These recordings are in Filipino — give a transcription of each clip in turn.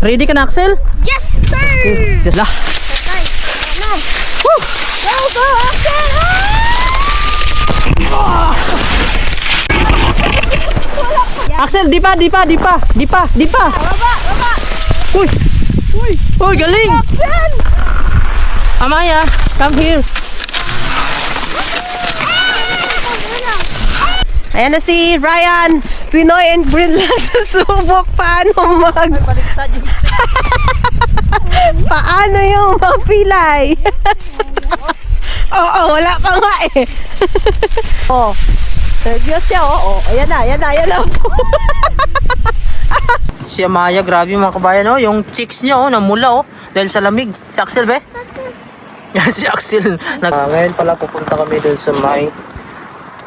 Ready ka na, Axel? Yes, sir! Okay, just lah. Okay, ano? Woo! Go, go, Axel! Axel, di pa. Baba! Uy! Uy, galing! Axel! Amaya, come here. Ayan na si Ryan, Pinoy and Greenland susubok paano paano yung mapilay. Oo, wala pa nga eh. Oh, nervyos siya oh. Ayan na po. Si Amaya, grabe mga kabayan, oh. Yung cheeks niya, oh, namula, oh. Dahil sa lamig. Si Axel, be? Yan, si Axel. Ngayon pala, pupunta kami doon sa may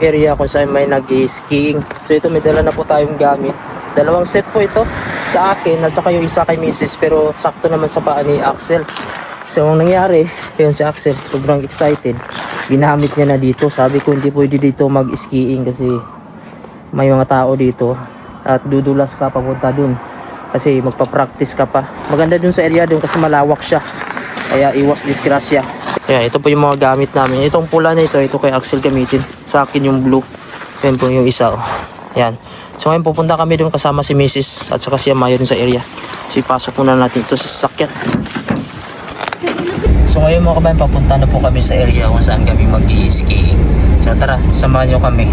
area kung saan may nag-skiing. So ito, may dala na po tayong gamit. Dalawang set po ito sa akin at saka yung isa kay Mrs. Pero sakto naman sa paa ni Axel. So ang nangyari, yun si Axel, sobrang excited. Ginamit niya na dito. Sabi ko hindi pwede dito mag-skiing kasi may mga tao dito. At dudulas ka papunta dun. Kasi magpa-practice ka pa. Maganda dun sa area dun kasi malawak siya. Kaya iwas disgrasya. Kaya ito po yung mga gamit namin. Itong pula na ito kay Axel gamitin. Sa akin yung blue. Yan po yung isa. Oh. Yan. So ngayon pupunta kami dun kasama si Mrs. at saka si Amaya dun sa area. So ipasok muna natin ito sa sasakyan. So ngayon mga kabayan, papunta na po kami sa area kung saan kami mag-i-skiing. So tara, samahan nyo kami.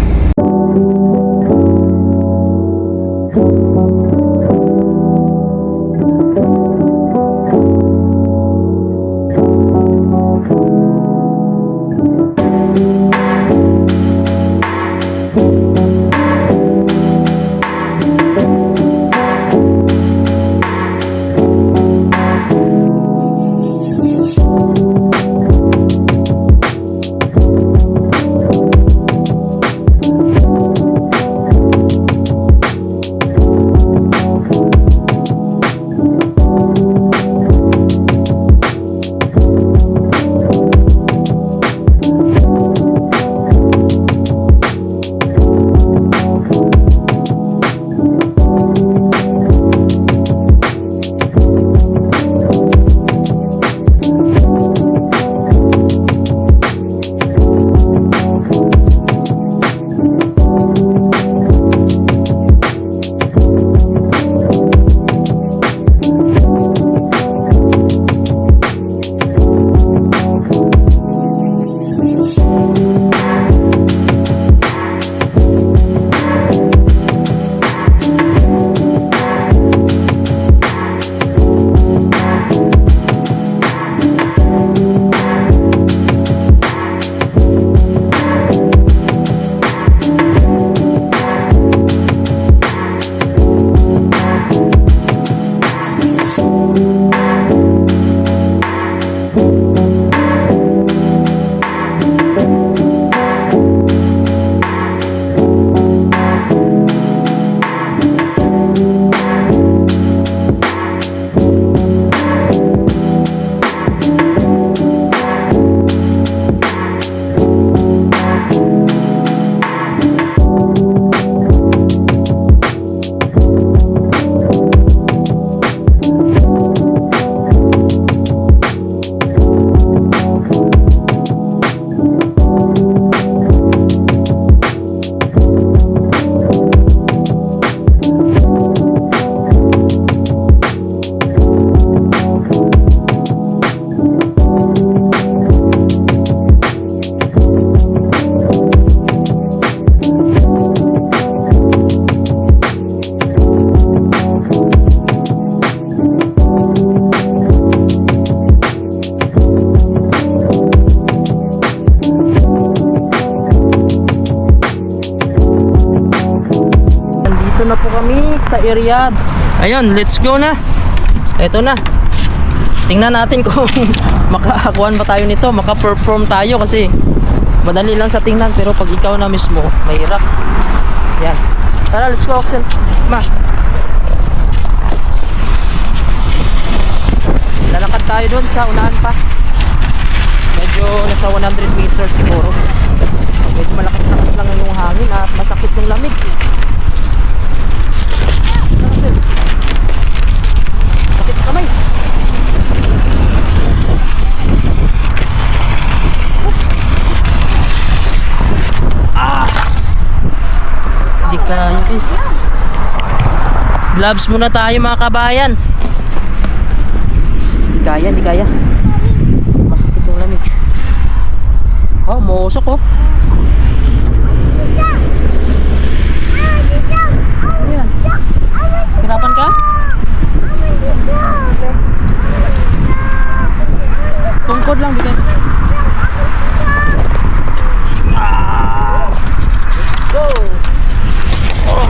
na po kami sa area. Ayun, let's go na. Ito na. Tingnan natin kung makakuan ba tayo nito, maka-perform tayo kasi madali lang sa tingnan pero pag ikaw na mismo, mahirap. Yan. Tara, let's go, Axel. Ma. Lalakad tayo doon sa unahan pa. Medyo nasa 100 meters siguro. Medyo malakas lang yung hangin at masakit yung lamig. Sakit guys. Gloves muna tayo mga kabayan. Di kaya. Masakit yung lamig. Oh, mausok oh. Ayan. Hirapan ka? Tungkod lang dito. Let's go. Oh.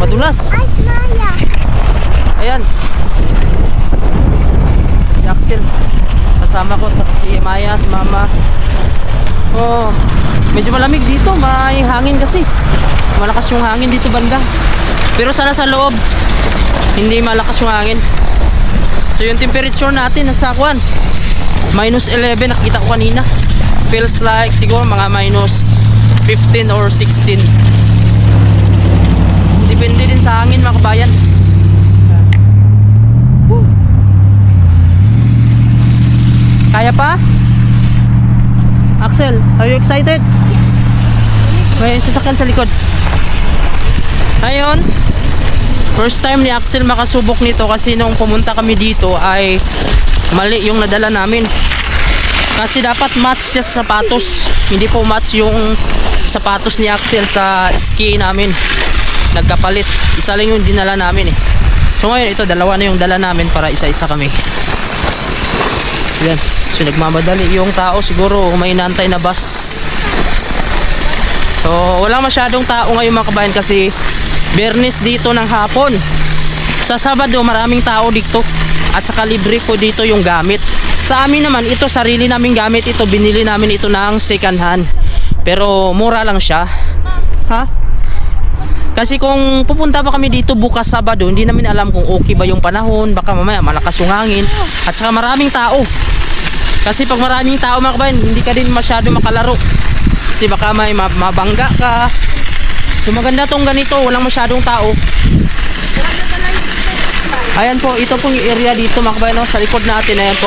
Madulas. Ayan. Si Axel. Kasama ko sa si Maya, si Mama. Oh, medyo malamig dito, may hangin kasi. Malakas yung hangin dito banda. Pero sana sa loob hindi malakas yung hangin. So yung temperature natin nasa -11 nakita ko kanina. Feels like siguro mga -15 or 16. Depende din sa hangin mga kabayan. Kaya pa? Axel, are you excited? Yes. May sasakyan sa likod. Ngayon, first time ni Axel makasubok nito kasi nung pumunta kami dito ay mali yung nadala namin. Kasi dapat match siya sa sapatos. Hindi po match yung sapatos ni Axel sa ski namin. Nagkapalit. Isa lang yung dinala namin eh. So ngayon ito, dalawa na yung dala namin para isa-isa kami. Yan. So nagmamadali yung tao, siguro may inantay na bus. So wala masyadong tao ngayon mga kabayan kasi Biyernes dito ng hapon. Sa Sabado maraming tao dito at saka libre po dito yung gamit. Sa amin naman ito sarili naming gamit ito, binili namin ito ng second hand. Pero mura lang siya. Ha? Kasi kung pupunta pa kami dito bukas Sabado, hindi namin alam kung okay ba yung panahon, baka mamaya malakas yung hangin at saka maraming tao. Kasi pag maraming tao mga kabayan, hindi ka din masyado makalaro. Kasi baka may mabangga ka. So maganda tong ganito, walang masyadong tao. Ayan po, ito pong area dito mga kabayan, no? Sa likod natin, ayan po.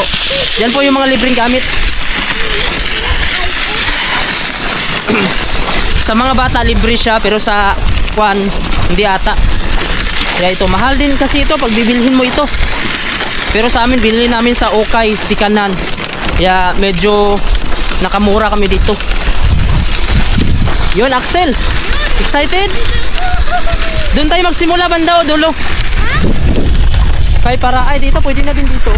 Yan po yung mga libreng gamit. Sa mga bata libre siya, pero sa kwan, hindi ata. Kaya ito, mahal din kasi ito pag bibilhin mo ito. Pero sa amin, binili namin sa Okay, Sikanan. Kaya medyo nakamura kami dito. Yun, Axel. Excited? Doon tayo magsimula banda o dulo? Kaya para, ay dito, pwede na din dito.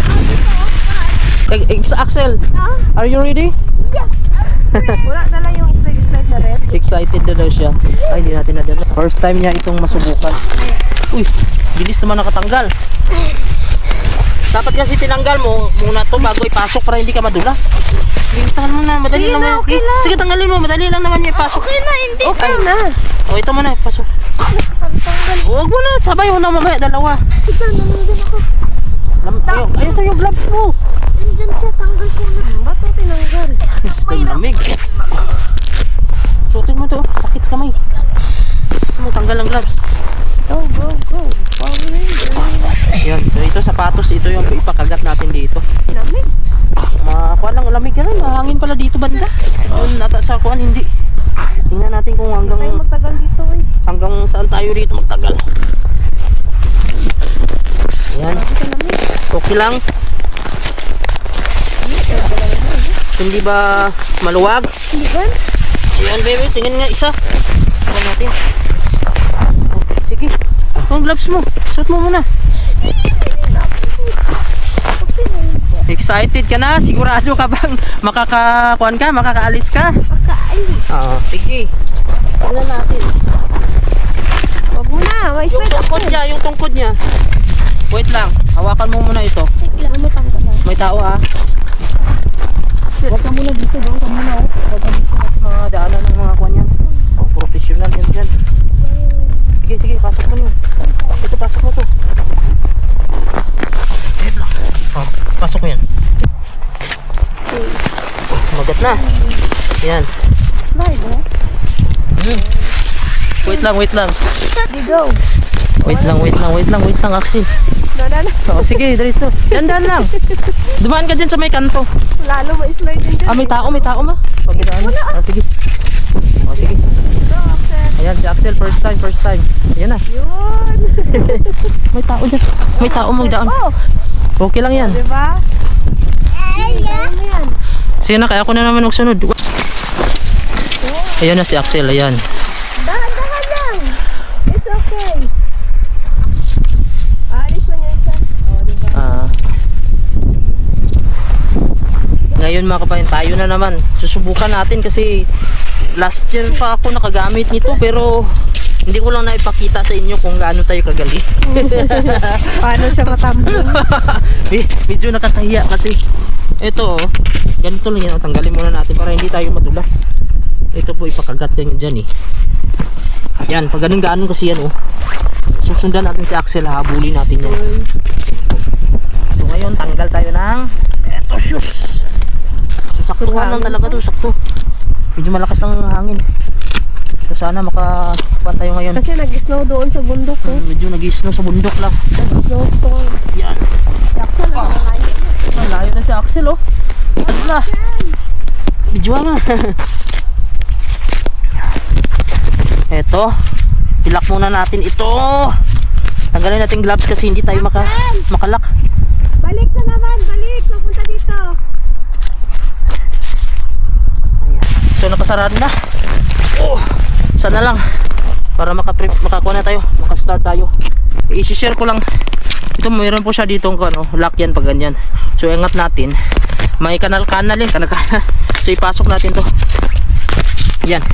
Axel, are you ready? Yes! Wala na lang yung slide na red. Excited na daw siya. Ay, hindi natin nadala. First time niya itong masubukan. Uy, bilis naman nakatanggal. Dapat kasi tinanggal mo muna to bago ipasok para hindi ka madulas. Lintahan mo na, madali Sige lang. na, okay lang. Sige, tanggalin mo, madali lang naman niya ipasok. Okay na, hindi Okay na. O, ito mo na, ipasok. Huwag mo na, sabay mo na mamaya, dalawa. Ito, nanunggan ako. Ayaw sa'yo gloves mo. Nandyan siya, tanggal ko na. Ba't ito tinanggal? Stay lamig. Suotin mo to, sakit sa kamay. Ito mo, tanggal ang gloves. Go, go, go. Power Ranger. Yan, so ito sapatos, ito yung ipakagat natin dito. Lamig. Kuan lang lamig yan, mahangin pala dito banda. Yung nata sa kuan hindi. Tingnan natin kung Tayo hanggang magtagal dito eh. saan tayo dito magtagal. Ayan. Okay lang. Hindi ba maluwag? Hindi ba? Ayan baby, tingnan nga isa. Tingnan natin. Sige. Ang gloves mo. Suot mo muna. Excited ka na? Sigurado ka bang makakakuan ka? Makakaalis ka? Makaalis. Oo, sige. Tingnan natin. Huwag mo na. Mais Yung na tungkod niya, yung tungkod niya. Wait lang. Hawakan mo muna ito. Ano tanggal na? May tao ha. Huwag ka muna dito. Doon ka muna. Huwag ka dito sa mga daanan ng mga kuan yan. Oh, professional yan dyan. Sige, sige. Pasok mo yun. Ito, pasok mo to. Wait lang. Oh, pasok mo yan. Magat na. Yan. Slide mo. Wait lang, wait lang. Go. Wait lang, Axel. Dada na. Oh, sige, dito. Dandan lang. Dumaan ka dyan sa may kanto. Lalo ma-slide din dyan. Ah, may tao ma? Pag daan. Ah, sige. Oh, sige. Go, Axel. Ayan, si Axel, first time. Ayan na. Yun. May tao dyan. May tao magdaan. Oh, Okay lang yan. diba? Ano yan? Sige na, kaya ako na naman magsunod. Ayan na si Axel, ayan. Dahan-dahan lang. It's okay. Aalis mo niya isa. Oh, diba? Ngayon mga kabayan, tayo na naman. Susubukan natin kasi last year pa ako nakagamit nito pero hindi ko lang naipakita sa inyo kung gaano tayo kagaling. Paano siya matambling? Medyo nakakahiya kasi ito oh, ganito lang yan. Tanggalin muna natin para hindi tayo madulas. Ito po ipakagat yan dyan eh. Yan, pag ganun kasi yan oh. Susundan natin si Axel, habulin natin yan. So ngayon tanggal tayo ng eto shoes. So, sakto lang talaga to, sakto. Medyo malakas ng hangin. So sana makakuha tayo ngayon. Kasi nag-snow doon sa bundok ko. Medyo nag-snow sa bundok lang. Nag-snow storm. Yan. Axel, nakalayo. Layo na si Axel oh. Ano na? Medyo nga. Eto. Ilak muna natin ito. Tanggalin natin gloves kasi hindi tayo makalak. Balik na naman, balik. Papunta dito. Ayan. So nakasarado na. Oh, sana lang para makakuha na tayo, makastart tayo. I-share ko lang. Ito mayroon po siya dito ano, lock yan pag ganyan. So ingat natin. May kanal yan, kanal. So ipasok natin to. Yan.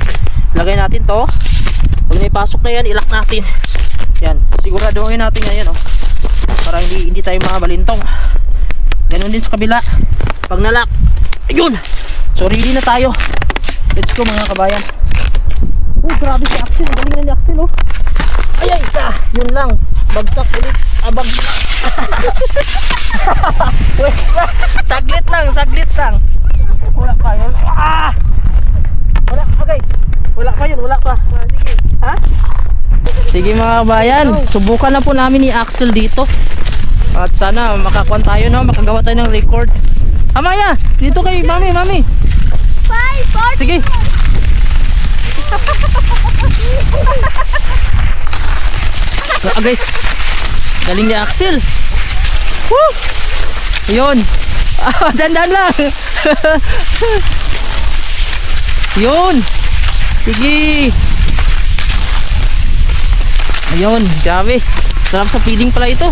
Lagay natin to. Pag naipasok na yan, ilak natin. Yan. Siguraduhin natin ngayon oh. Para hindi tayo mabalintong. Ganun din sa kabila. Pag nalock, ayun. So ready na tayo. Let's go mga kabayan. Oh, grabe si Axel. Galing na ni Axel oh. Ay, yun lang. Bagsak ulit. Bagsak. Wait, saglit lang. Wala pa yun. Wala, okay. Wala pa yun, wala pa. Sige. Ha? Sige mga kabayan, subukan na po namin ni Axel dito. At sana makakuha tayo no, makagawa tayo ng record. Amaya, dito kay mami. 5, 4. Sige. Guys, galing ni Axel. Woo! Yun. Dandan lang. Yun. Sige. Ayun, grabe. Sarap sa feeding pala ito.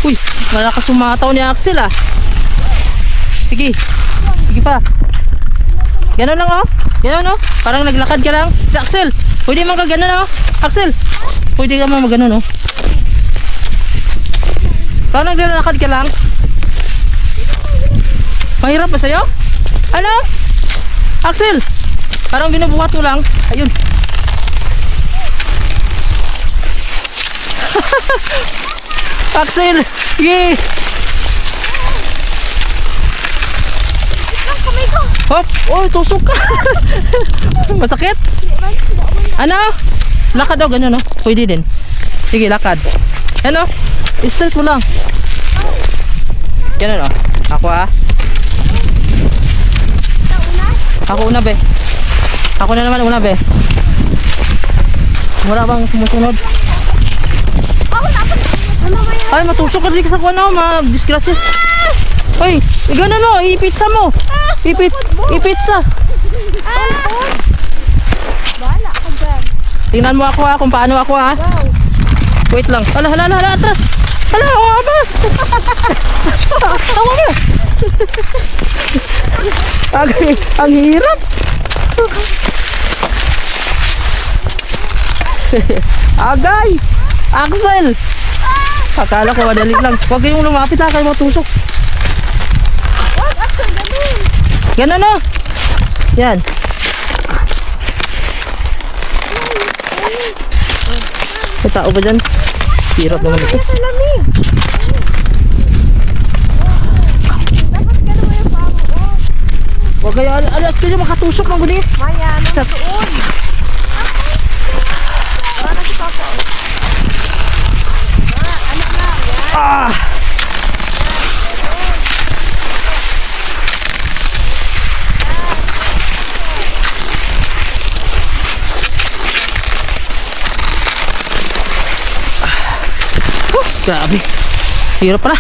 Uy, malakas umataw ni Axel ah. Sige. Sige pa. Ganun lang oh. Ganun oh. Parang naglakad ka lang. Si Axel, pwede man ka ganun oh. Axel, pwede ka man mag-ganun oh. Parang naglalakad ka lang. Mahirap ba sa'yo? Ano? Axel, parang binubuhat mo lang. Ayun. Axel, sige. Hop, oh, tusok ka. Masakit? Ano? Lakad daw, ganyan no? Pwede din. Sige, lakad. Ano? I-straight mo lang. Ganun oh. Ako ah. Ako una be. Ako na naman una be. Wala bang sumusunod? Ay, matusok ka dito sa kuno, ma-disgrasya. Ay, gano'n no, ipitsa mo. Ipitsa. Bahala ka dyan. Tingnan mo ako ha, kung paano ako ha. Wait lang. Hala, atras. Hala, aba. Tawa mo. Ang hirap. Agay. Axel. Akala ko madali lang. Huwag kayong lumapit ha, kayo matusok. Wag, Axel, ganun. Ganun no. Yan. May tao ba dyan? Hirap naman ito. Sa lamig. Dapat ganun mo yung paa mo. Oh. Huwag kayo, alas kayo makatusok ng guni. Maya, anong doon? Para si Papa. Anak na. Yan. Ah! Grabe. Hirap pala.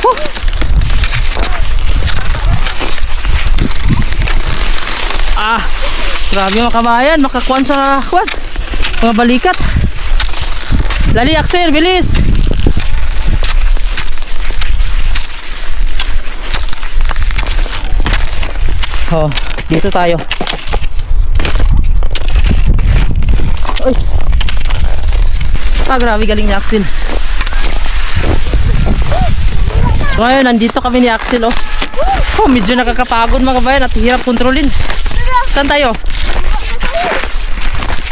Woo! Grabe mga kabayan. Makakuan sa kuan. Mga balikat. Dali Axel, bilis. Oh, dito tayo. Ay. Grabe galing ni Axel. So, ngayon, nandito kami ni Axel, oh. Oh, medyo nakakapagod mga kabayan at hirap kontrolin. Saan tayo?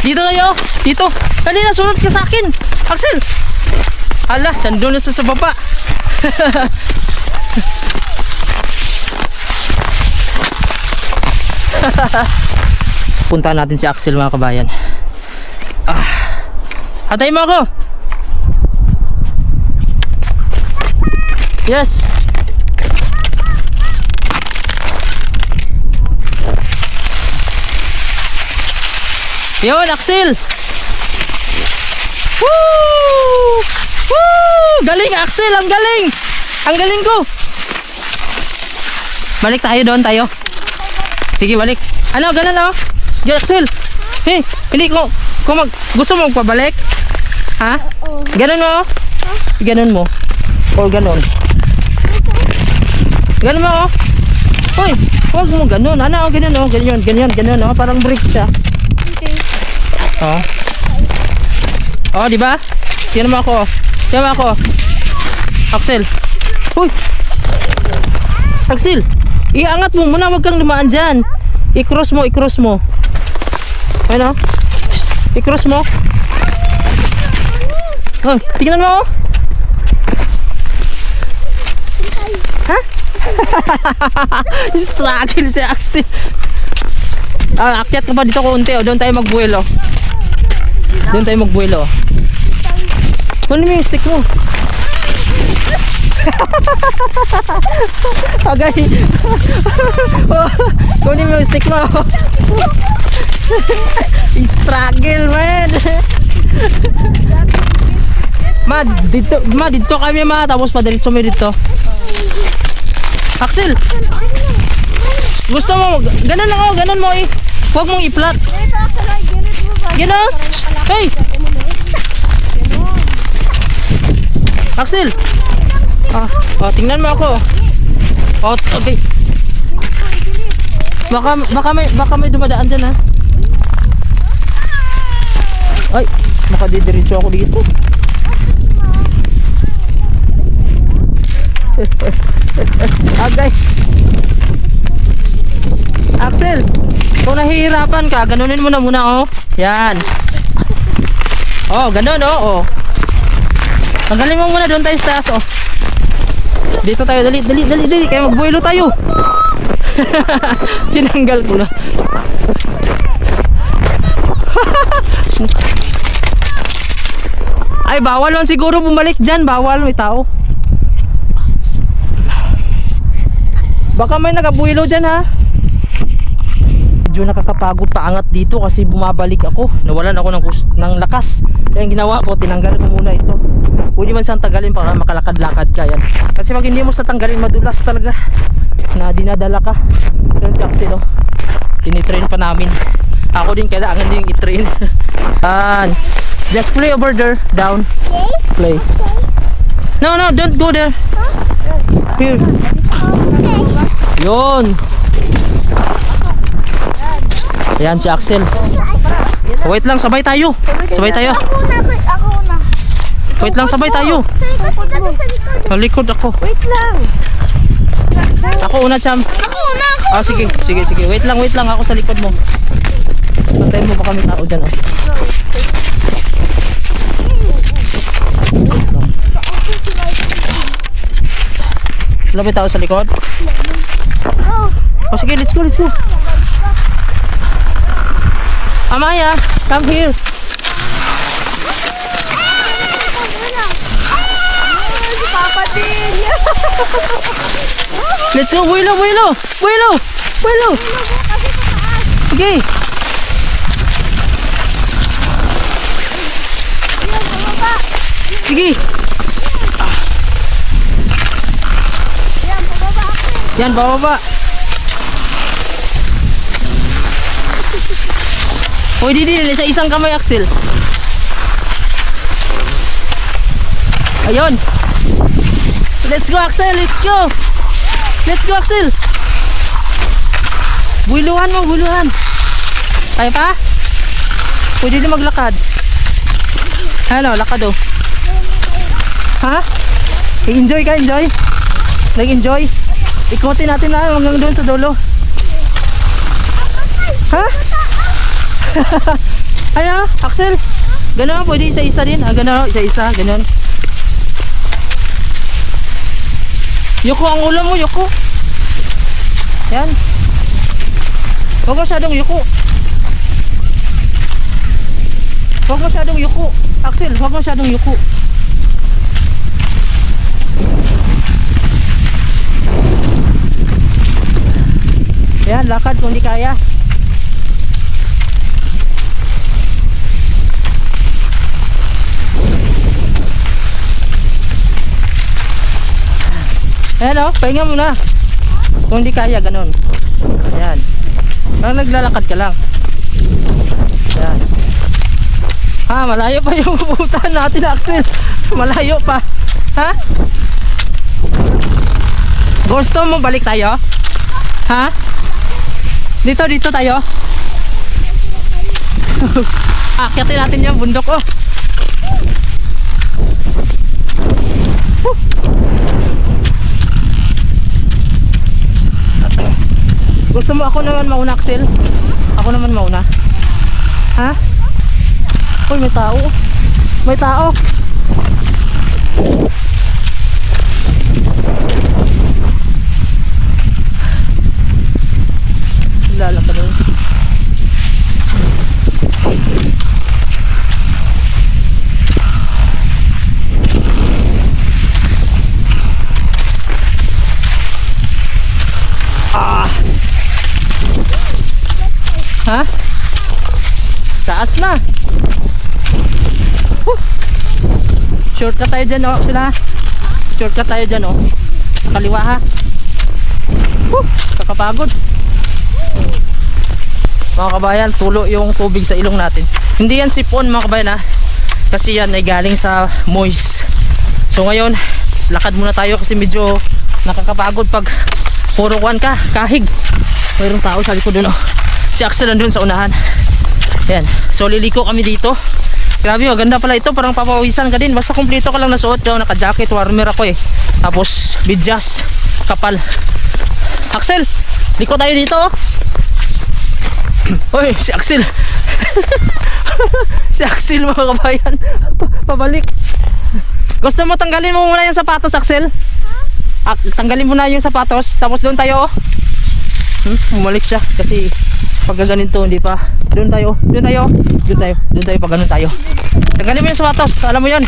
Dito tayo. Dito. Dali na, sunod ka sa akin. Axel. Hala, nandun na sa baba. Punta natin si Axel mga kabayan. Hatay mo ako. Yes. Yun, Axel. Woo! Woo! Galing, Axel. Ang galing. Ang galing ko. Balik tayo doon tayo. Sige, balik. Ano, ganun oh. Sige, Axel. Hey, hindi ko. Gusto mo magpabalik? Ha? Ganun mo. Ganun mo. Or ganun. Ganun mo oh. Hoy, huwag mo ganun. Ano, ganun oh. Ganyan, ganyan, ganun oh. Parang brick siya. Okay. Oh. Oh, di ba? Tingnan mo ako. Tingnan mo ako. Axel. Hoy. Axel, iangat mo muna, wag kang lumaan diyan. I-cross mo, i-cross mo. Ayun oh. I-cross mo. Oh, tingnan mo oh. Ha? Struggle si Axel. Akyat ka pa dito konti oh. Doon tayo magbuelo. Doon tayo magbuelo. Kunin mo yung stick mo. Agay. Kunin mo yung stick mo. Struggle man. Dito kami tapos padiretso mo dito. Axel. Gusto mo ganun lang oh, ganun mo eh. Huwag mong i-flat. Ganun. Hey. Axel. Tingnan mo ako. Okay. Baka may dumadaan diyan ha. Ay, makadidiretso ako dito. Agay. Axel, kung nahihirapan ka, ganunin mo na muna oh. Yan. Oh, ganun oh. Tanggalin mo muna doon tayo sa taas oh. Dito tayo, dali. Kaya magbuelo tayo. Tinanggal ko na. Ay, bawal lang siguro bumalik dyan. Bawal, may tao. Baka may nagabuelo dyan ha. Medyo nakakapagod paangat dito kasi bumabalik ako. Nawalan ako ng lakas. Kaya ang ginawa ko, tinanggal ko muna ito. Pwede man siyang tagalin para makalakad-lakad ka yan. Kasi pag hindi mo sa tanggalin, madulas talaga na dinadala ka. Yan si Axel oh. Tinitrain pa namin. Ako din kailangan din i-train. Just play over there, down. Play. No, don't go there. Here. Yun. Ayan si Axel. Wait lang, sabay tayo. Sabay tayo. Ako na. Wait lang, sabay tayo. Malikod ako. Wait lang. Ako una, Cham. Ako na. Sige. Wait lang ako sa likod mo. Patayin mo, baka may tao dyan oh. Wala may tao sa likod? Sige, let's go. Amaya, come here. Si Papa din. Let's go, buelo. Okay. Sige. Ayan, bababa. Pwede din, sa isang kamay, Axel. Ayun. Let's go, Axel. Let's go. Let's go, Axel. Builuhan mo, builuhan. Kaya pa? Pwede din maglakad. Ano, lakad oh. Ha? Enjoy ka, enjoy. Nag-enjoy. Ikutin natin na hanggang doon sa dulo. Ha? Ano, Axel? Gano'n, pwede isa-isa din. Gano'n, isa-isa, gano'n. Yuko ang ulo mo, yuko. Yan. Huwag masyadong yuko. Huwag masyadong yuko. Axel, huwag masyadong yuko. Yan, lakad kung di kaya. Ayan o, pahinga muna. Kung di kaya, ganun. Ayan. Parang naglalakad ka lang. Ayan. Ha, malayo pa yung pupuntahan natin, Axel. Malayo pa. Ha? Gusto mo balik tayo? Ha? Dito tayo. Akyatin natin yung bundok oh. Gusto mo ako naman mauna, Axel? Ako naman mauna. Ha? Uy, may tao. May tao. Lalakad doon. Ha? Taas na. Shortcut tayo dyan oh, sila. Shortcut tayo dyan oh. Sa kaliwa ha. Kakapagod. Mga kabayan, tulo yung tubig sa ilong natin. Hindi yan sipon mga kabayan ha. Kasi yan ay galing sa moist. So ngayon, lakad muna tayo kasi medyo nakakapagod pag puro kwan ka, kahig. Mayroong tao sa likod dun oh. Si Axel nandun sa unahan. Ayan. So liliko kami dito. Grabe, maganda pala ito. Parang papawisan ka din. Basta kumpleto ka lang nasuot. Naka-jacket, warmer ako eh. Tapos, bidyas, kapal. Axel, liko tayo dito oh. Uy, si Axel. Si Axel mga kabayan. Pabalik. Gusto mo tanggalin mo muna yung sapatos, Axel? Tanggalin mo na yung sapatos. Tapos doon tayo oh. Bumalik siya kasi pag ganito hindi pa. Doon tayo pag ganun tayo. Tanggalin mo yung sapatos, alam mo yan.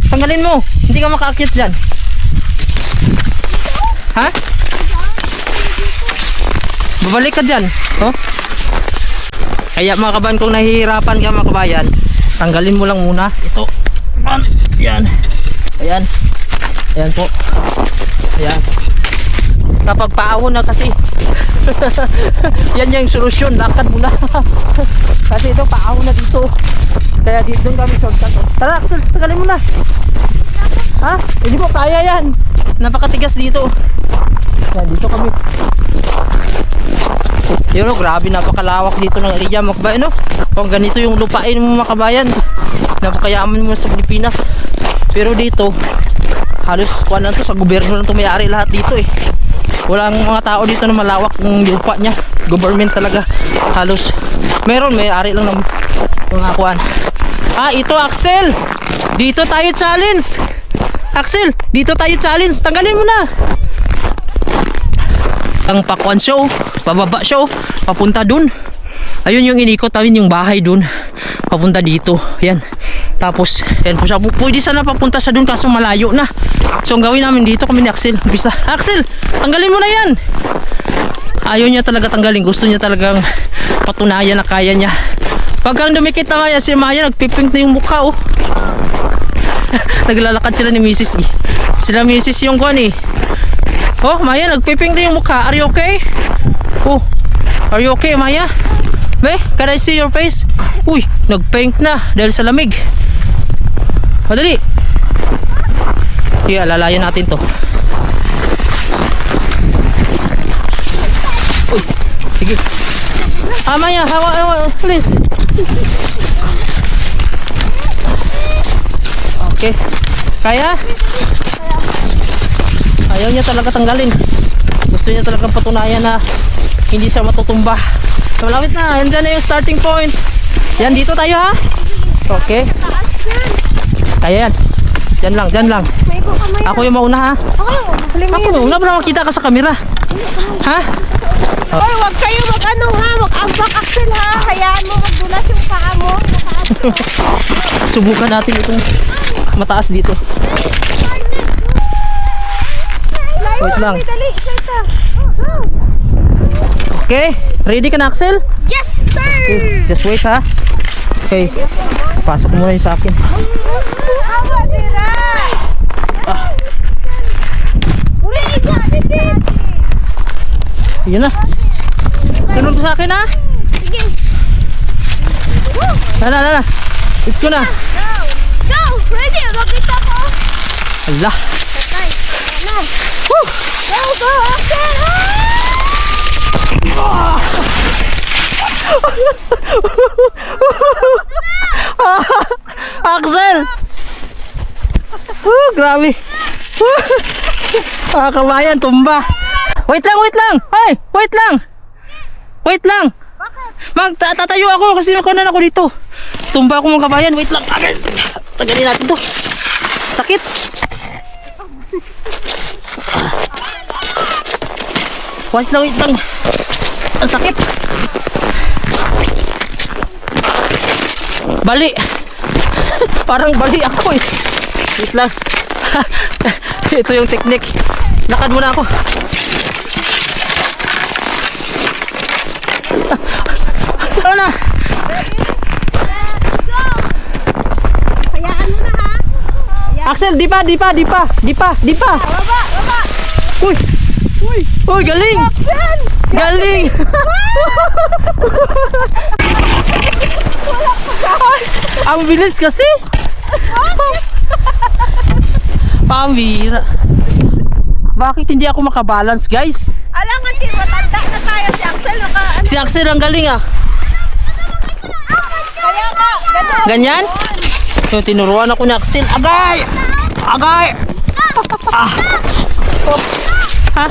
Tanggalin mo, hindi ka makaakyat dyan. Ha? Babalik ka dyan oh? Kaya mga kabayan, kung nahihirapan ka mga kabayan, tanggalin mo lang muna ito. Yan. Ayan. Ayan po. Ayan. Kapag paahon na kasi yan yung solusyon, lakad muna. Kasi ito paahon na dito. Kaya dito kami shortcut. Tara Axel, tagalin mo na. Ha? Hindi ko kaya yan. Napakatigas dito. Yan, dito kami. Yun o, grabe, napakalawak dito ng area mga kabayan no? Kung ganito yung lupain mo mga kabayan, napakayaman mo sa Pilipinas. Pero dito halos kuwan lang to, sa gobyerno lang to may-ari lahat dito eh. Walang mga tao dito na malawak ng lupa niya. Government talaga halos. Meron may-ari lang ng mga kuwan. Ito Axel, dito tayo challenge. Axel, dito tayo challenge. Tanggalin mo na. Ang pakwan show, pababa show, papunta dun. Ayun yung inikot namin yung bahay dun. Papunta dito. Yan. Tapos, yan po siya. Pwede sana papunta sa dun kaso malayo na. So, ang gawin namin dito kami ni Axel. Umpisa. Axel, tanggalin mo na yan. Ayaw niya talaga tanggalin. Gusto niya talagang patunayan na kaya niya. Pagka dumikit na kaya si Maya, nagpipink na yung mukha oh. Naglalakad sila ni Mrs. Sila Mrs. yung kuwan eh. Oh, Maya, nagpiping din yung mukha. Are you okay? Oh, are you okay, Maya? Be, can I see your face? Uy, nagpink na dahil sa lamig. Madali. Sige, alalayan natin to. Uy, sige. Maya, hawa, please. Okay. Kaya? Ayaw niya talaga tanggalin. Gusto niya talaga patunayan na hindi siya matutumba. Malapit na. Yan dyan na yung starting point. Yan, dito tayo ha. Okay. Kaya yan. Dyan lang. May ko kamay. Ako yung mauna ha. Ako mauna ba na makita ka sa camera? Ha? Oy, wag kayo mag-ano ha. Mag-ambak Axel ha. Hayaan mo magdulas yung paa mo. Subukan natin itong mataas dito. Wait lang. Dali, ikita. Okay. Ready ka na, Axel? Yes, sir! Okay. Just wait ha. Okay. Pasok mo na yung sa akin. Awa, dira! Uli, ika, bibit! Yun na. Sunod ka sa akin ha. Sige. Na. Let's go na. Go! Ready? Makita ko. Ala. Okay. Ano? Woo! Go, Axel! Axel! Grabe. Kabayan, tumba. Wait lang. Hey, wait lang. Tatayo ako kasi makunan ako dito. Tumba ako mga kabayan. Wait lang. Tagalin natin to. Sakit. Wait lang. Ang sakit. Bali. Parang bali ako eh. Wait lang. Ito yung technique. Lakad muna ako. Ano na? Hayaan mo na ha. Axel, di pa. Baba. Uy, galing. Axel! Galing. Ang bilis kasi. Pambira. Bakit hindi ako makabalance, guys? Alam nga, di matanda na tayo si Axel. Si Axel ang galing ah. Kaya nga, gano'n. Ganyan? So, tinuruan ako ni Axel. Agay! Ah. Ha?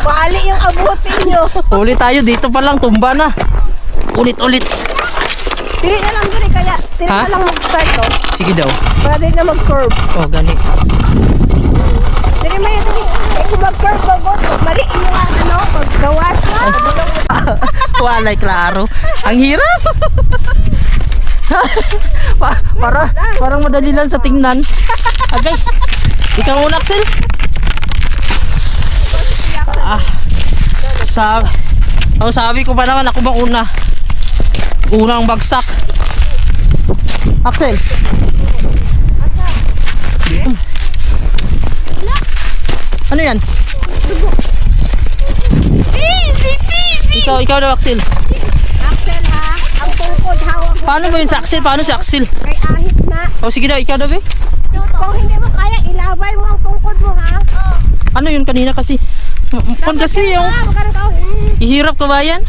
Bali yung abutin nyo. Ulit tayo. Dito pa lang. Tumba na. Ulit. Tiri na lang dun kaya. Tiri Ha? na lang mag-start to. Sige daw. Para din na mag-curve. Oh, gani. Tiri mo yun. Kung mag-curve bagot, mali yung ano, paggawas. Walay klaro. Ang hirap. Parang madali lang sa tingnan. Agay. Ikaw muna, Axel. Sabi ko pa naman ako mauna. Unang bagsak. Axel. Dito. Ano yan? Ikaw daw, Axel. Axel ha, ang tungkod hawak mo. Paano ba yun sa Axel? Paano si Axel? Kay ahit na. O sige daw, ikaw daw eh. Kung hindi mo kaya, ilabay mo ang tungkod mo ha. Ano yun kanina kasi? Kasi yung Magkaroon ka. ihirap ka ba yan?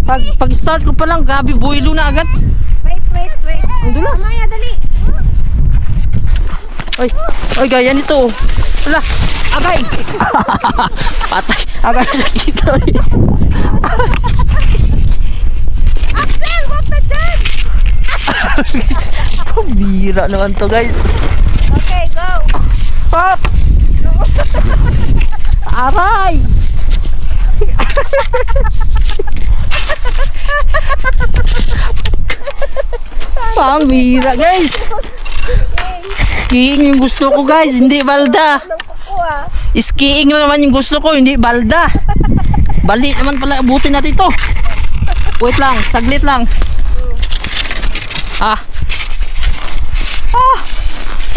Pag start ko pa lang, gabi buwilo na agad. Wait. Ang dulas. Maya, dali. Ay, gaya nito. Wala, agay. Patay, agay nakita. Axel, wag na dyan. Bira naman to, guys. Okay, go. Pop! Aray! Pambira, guys. Skiing yung gusto ko, guys, hindi balda. Nang kukuha. Skiing naman yung gusto ko, hindi balda. Bali naman pala, abutin natin ito. Wait lang, saglit lang.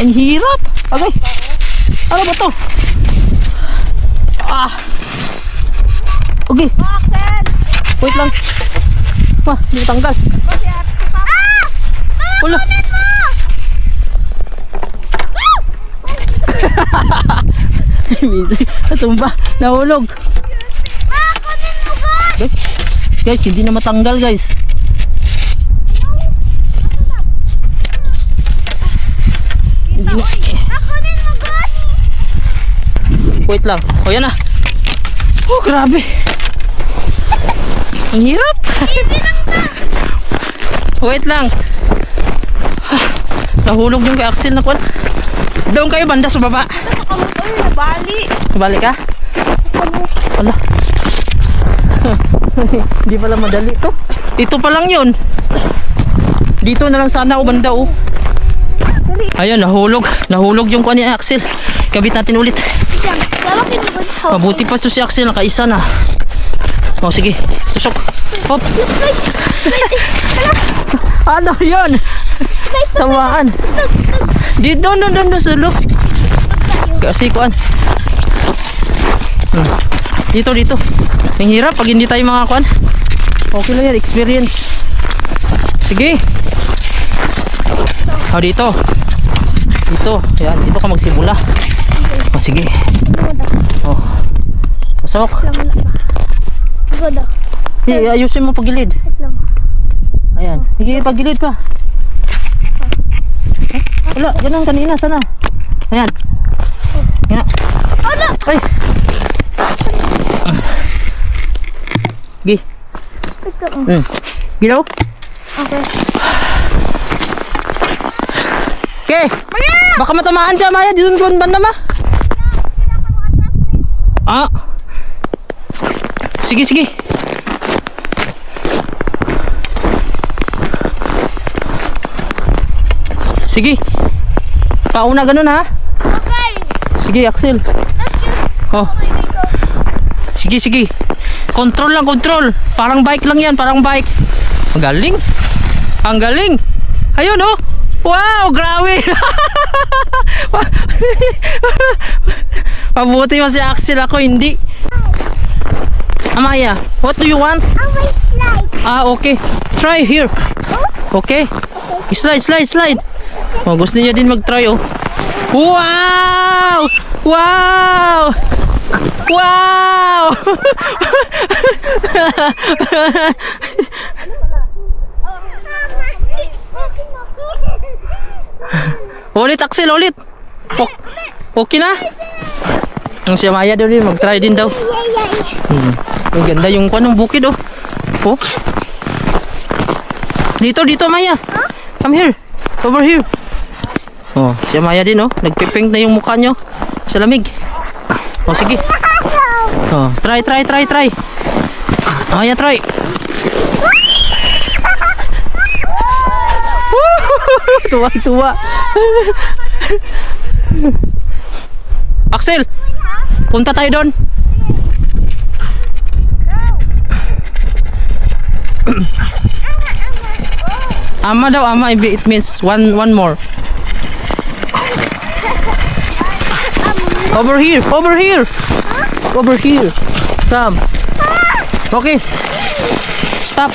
Ang hirap. Okay. Ano ba to? Okay. Axel! Wait lang. Hindi tanggal. Wala. Natumba. Nahulog. Guys, hindi na matanggal guys. Hindi na. Wait lang. O yan na. Oh, grabe. Ang hirap. Wait lang. Nahulog yung kay Axel na kwan. Doon kayo banda sa baba. Ay, nabali. Balik ka? Wala. Hindi pala madali to. Ito pa lang yun. Dito na lang sana o banda o. Ayun, nahulog. Nahulog yung kwan ni Axel. Kabit natin ulit. Mabuti pa si Axel, nakaisa na. O sige, tusok. Hop. Ano yun? Tawaan. Dito, doon, sulok. Kasi kuan. Dito. Ang hirap pag hindi tayo mga kuan. Okay lang yan, experience. Sige. Dito. Yan, dito ka magsimula. Sige. Pasok. Sige, ayusin mo pagilid. Ayan. Sige, pagilid pa. Wala, ganun kanina, sana. Ayan. Ayan. Ay. Gi. Gilaw? Okay. Okay. Baka matamaan ka, Maya. Dito yung banda ma. Sige. Sige. Pauna ganun ha. Okay. Sige, Axel. Oh. Sige. Control lang, control. Parang bike lang yan, parang bike. Ang galing. Ayun oh. Wow, grabe. Mabuti mo si Axel, ako hindi. Amaya, what do you want? Okay. Try here. Okay. Slide. Oh, gusto niya din mag-try oh. Wow! Ulit Axel, ulit. Okay na? Ang si Maya daw din, mag-try din daw. Ang ganda yung kanong bukid oh. Oh. Dito Maya. Come here. Over here. Oh, si Maya din oh. Nagpipink na yung mukha nyo sa lamig. Oh, sige. Oh, try. Maya, try. Tuwa. Axel, punta tayo doon. Ama daw, it means one more. Over here. Come. Okay. Stop.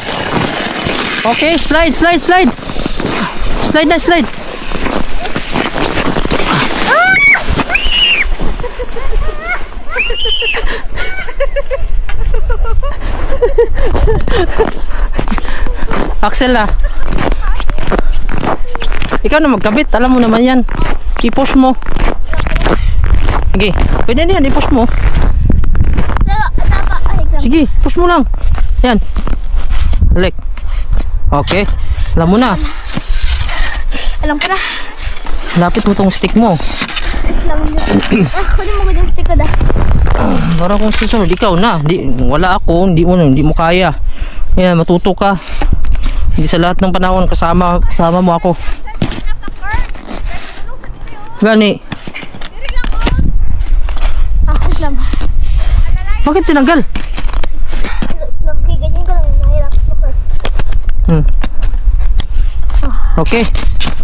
Okay, slide. Slide. Axel na. Ikaw na magkabit, alam mo naman yan. I-push mo. Sige, pwede na yan, i-push mo. Sige, push mo lang. Yan. Balik. Okay. Alam mo na. Alam ko na. Lapit mo tong stick mo. Kunin mo ko yung stick ko na. Para kung susunod, ikaw na. Wala ako, hindi mo kaya. Yan, matuto ka. Hindi sa lahat ng panahon kasama mo ako. Gani. Ako lang. Bakit tinanggal? Ganyan ko lang. Nahirap. Okay.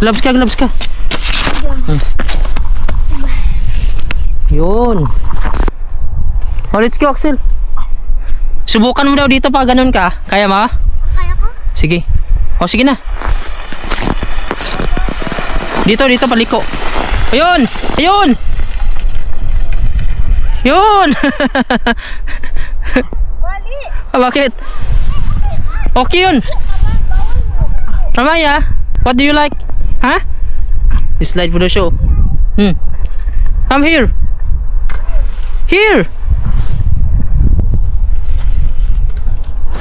Gloves ka. Lang. Yun. Oh, let's go, Axel. Subukan mo daw dito pa, ganun ka. Kaya mo? Kaya ko? Sige. O, sige na. Dito, paliko. Ayun! Ayun! Yun! Wali! Bakit? Okay yun. Ramaya, what do you like? Huh? Slide for the show. I'm here. Here.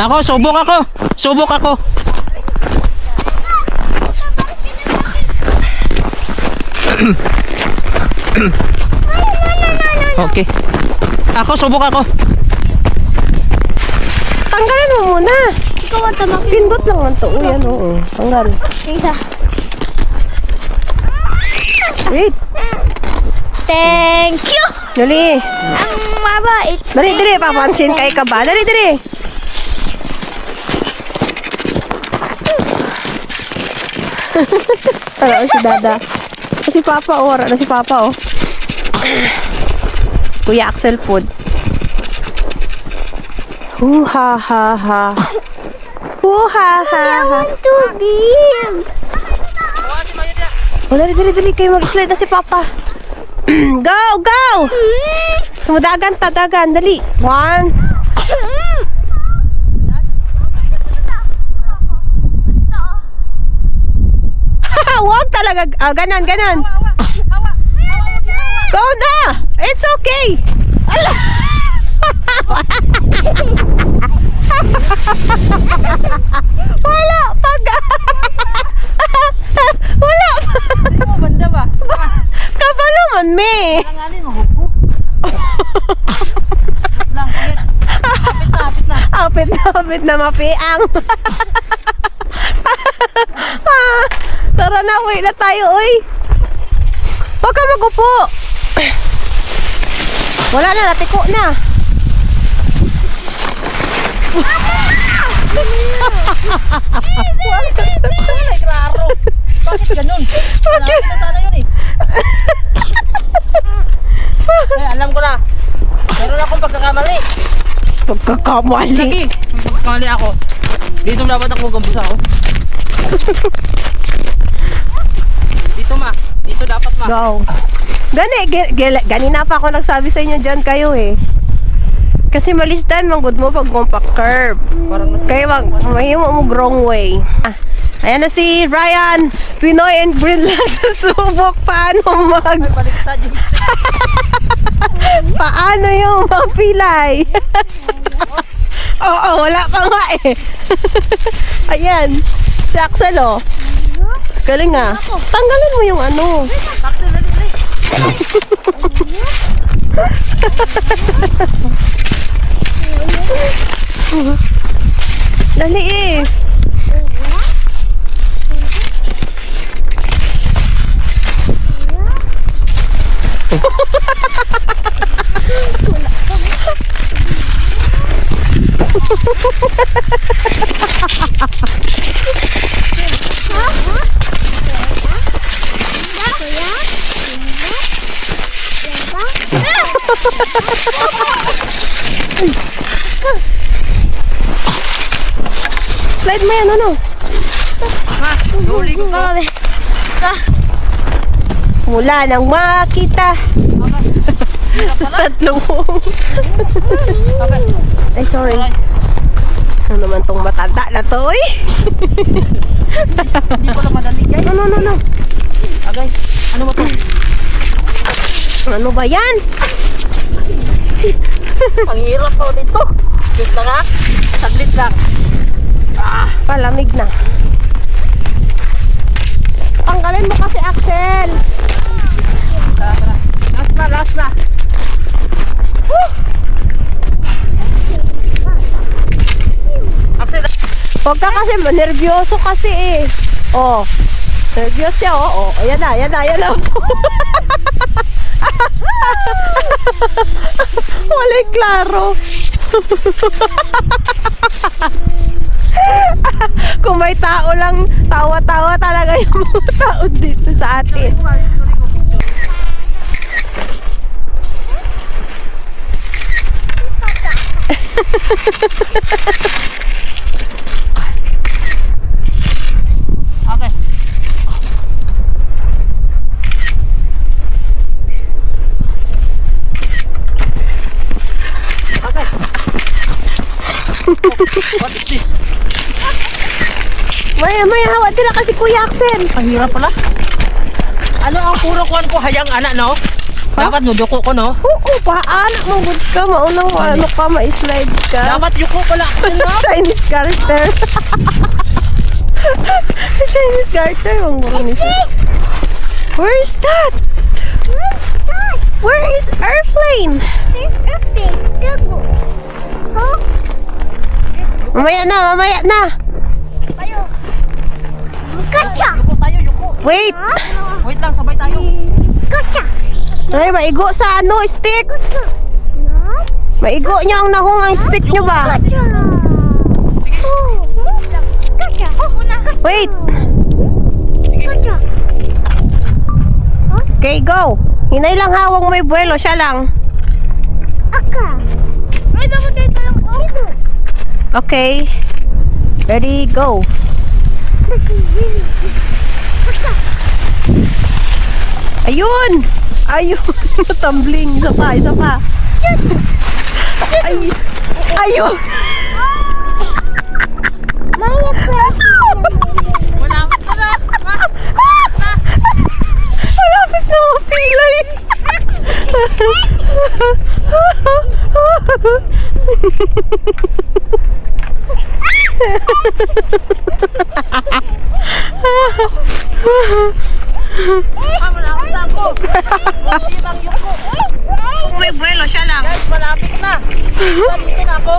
Ako, subok ako. Subok ako. Okay. Ako, subok ako. Tanggalin mo muna. Ikaw ang tamak. Pindot lang ang to. Yan, oo. Tanggal. Isa. Wait. Thank you! Dali. Ang mabait. Dali, dali. Papansin kay ka ba? Dali, dali. Ano si Dada? Si Papa, oh. Ano si Papa, oh. Kuya Axel Food. Ha ha ha. Ha ha ha. Tubig! Oh, dali, dali, dali. Kayo mag-slide na si Papa. Go, go! Dagan, dagan. Dali. 1. Huwag talaga. Ganan, ganan. Go na! It's okay! Ala! Wala! Pag... Wala! Banda ba? Kabalo man, me! Langanin mo, hupo. Lang, ulit. Hapit na. Hapit na mapiang. Tara na, uwi na tayo, uy. Huwag ka magupo. Wala na, natiko na. Ay, klaro. Bakit ganun? Bakit? Na sana yun eh. Ay, alam ko na. Meron akong pagkakamali. Pagkakamali. Lagi. May pagkakamali ako. Dito dapat ako mag-umpisa ako. Dito ma. Dito dapat ma. Go. Gani na pa ako nagsabi sa inyo dyan kayo eh. Kasi malisdan, manggod mo pag compact curve. Parang Kaya mahimo mo wrong way. Ayan na si Ryan, Pinoy and Greenland susubok paano baliktad yung paano yung mapilay. Oo, wala pa nga eh. Ayan, si Axel oh. Galing ah. Tanggalin mo yung ano. Axel, dali. Dali eh. Slide mo yan, ano? Huli ko ka. Mula nang makita sa tatlong ay, sorry. Ano naman tong matanda na to, eh? Hindi ko na madali guys. No. Agay, ano ba to? Ano ba yan? Ang hirap ko dito. Dito nga. Saglit lang. Palamig na. Tanggalin mo kasi, Axel. Tara. Last na. Axel, Huwag ka kasi, nervyoso kasi eh. Oh, nervyos siya, oh. Ayan na. Wala klaro. Kung may tao lang, tawa-tawa talaga yung mga tao dito sa atin. Okay. Okay. What is this? May hawak sila kasi Kuya Axel. Ang hirap pala. Ano ang puro kuhan ko hayang anak no? Dapat nuduko ko no? Oo, paanak mo good ka. Maunang ano ka, ma-slide ka. Dapat yuko ko lang no? Chinese character. Chinese character. Ang guro ni siya. Where is that? Where's that? Where is airplane? There's airplane. Double. Huh? Mamaya na. Ayo. Gotcha. Yuko tayo, yuko. Wait. Wait lang, sabay tayo. Gotcha. Ay, maigo sa ano, stick. Gotcha. No? Maigo niyo ang nahong ang stick niyo ba? Gotcha. Oh. Gotcha. Wait. Gotcha. Okay, go. Hinay lang hawak mo yung buwelo. Siya lang. Aka. Ay, dapat dito lang. Dito. Okay. Ready, go. Ayun! Ayun! Tumbling. Isa pa. Ay! Ayun! Maya Malapit na na. Malapit na mapilay! Malapit na ako. Masibang yuko. May buwelo. Siya lang. Guys, malapit na. Dito na ako.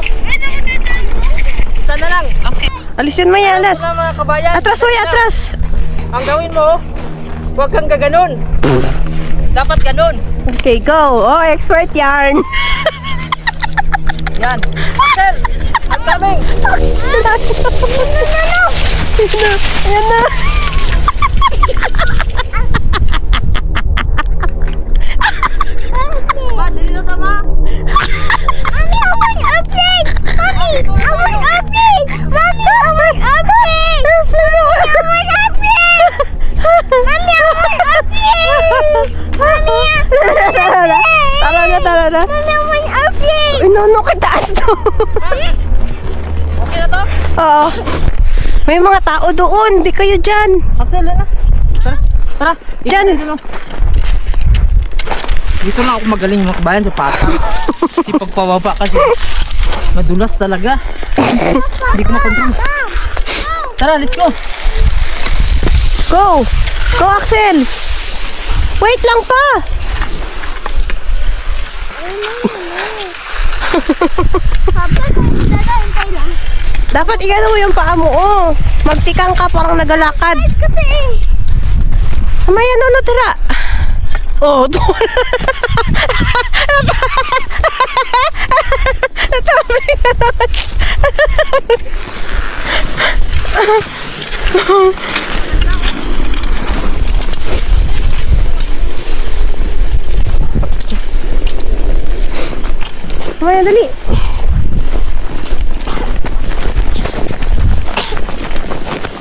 Isa na lang. Okay. Alisin mo yan, alas. Ito na mga kabayan. Atras, uy, atras! Ang gawin mo, huwag kang gaganon. Dapat ganon. Okay, go. Oh, expert yarn. Yan. Axel, ang daming. Ayan na. Ma, dali na tama. Mommy, I want airplane! Mommy, I want airplane! Mommy, I want airplane! Mommy, I want airplane! Mommy, I want airplane! Mommy, Tara na. Mommy, I want airplane! Inuno ka taas to. Okay na to? Oo. May mga tao doon. Di kayo dyan. Axel, na. Tara. Diyan. Dito na ako magaling mga kabayan sa pata. Kasi pagpababa kasi madulas talaga. Hindi ko makontrol. Tara, let's go. Go. Go, Axel. Wait lang pa. Dapat igano mo yung paa mo. Oh. Magtikang ka parang nagalakad. Kasi Mamaya no, tira. Oh, Natambling na naman siya. Mamaya, dali.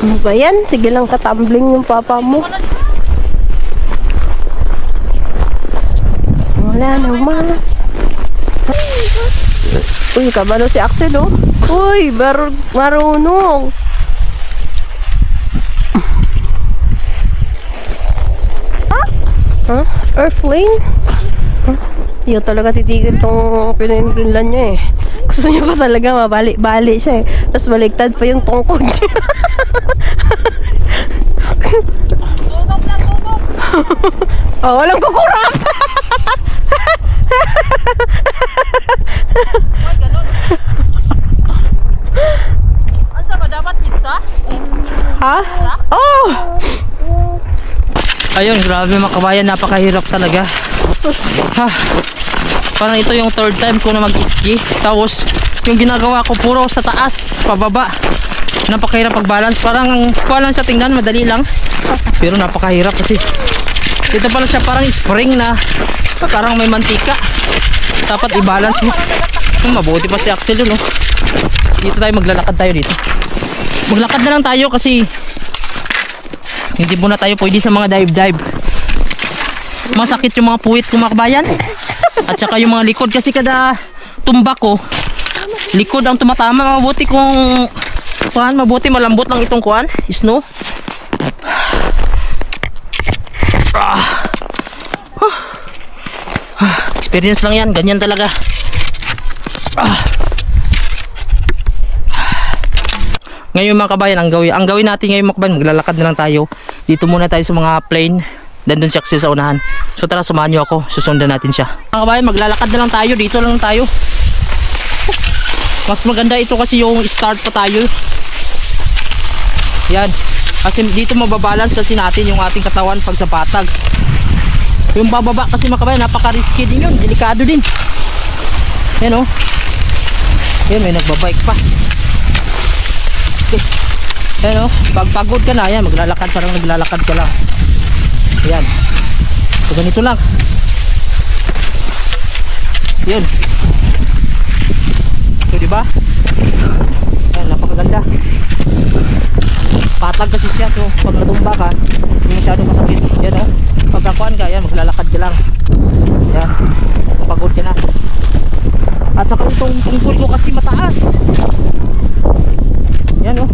Ano ba yan? Sige lang katambling yung papa mo. Wala naman. Uy, kabalo si Axel, oh. Uy, marunong. Huh? Airplane? Huh? Yung talaga titigil tong pininlan niya eh. Gusto niya pa talaga mabalik-balik siya eh. Tapos baliktad pa yung tungkod niya. Oh, walang kukurap. Ay, ganun. Ano sa ba? Dapat pizza? Ha? Oh! Ayun, grabe mga kabayan. Napakahirap talaga. Ha, parang ito yung third time ko na mag-ski. Tapos, yung ginagawa ko puro sa taas, pababa. Napakahirap pag-balance. Parang ang balance sa tingnan, madali lang. Pero napakahirap kasi Ito pala siya parang spring na parang may mantika. Dapat i-balance mo. Mabuti pa si Axel dun, oh. Dito tayo, maglalakad tayo dito. Maglakad na lang tayo kasi hindi muna tayo pwede sa mga dive-dive. Masakit yung mga puwit ko, mga kabayan. At saka yung mga likod kasi kada tumba ko, likod ang tumatama. Mabuti kung kuhan, mabuti malambot lang itong kuhan, snow. Experience lang yan, ganyan talaga. Ngayon mga kabayan, ang gawin natin ngayon mga kabayan, maglalakad na lang tayo. Dito muna tayo sa mga plain. Dandun si Axel sa unahan. So tara, samahan nyo ako, susundan natin siya. Mga kabayan, maglalakad na lang tayo, dito lang tayo. Mas maganda ito kasi yung start pa tayo. Yan. Kasi dito mababalance kasi natin yung ating katawan pag sa patag. Yung bababa kasi mga kabayan, napaka-risky din yun. Delikado din. Yan o. Yan, may nagbabike pa. Okay. Yan o. Pag pagod ka na, yan, maglalakad, parang naglalakad ka lang. Yan. So ganito lang. Yan. So diba? Yan, napakaganda. Patag kasi siya. So pag natumba ka, hindi masyadong masakit. Yan o. Pagkakuan ka, yan, maglalakad ka lang. Yan. Pagod ka na. At saka itong tungkol ko kasi mataas. Yan o.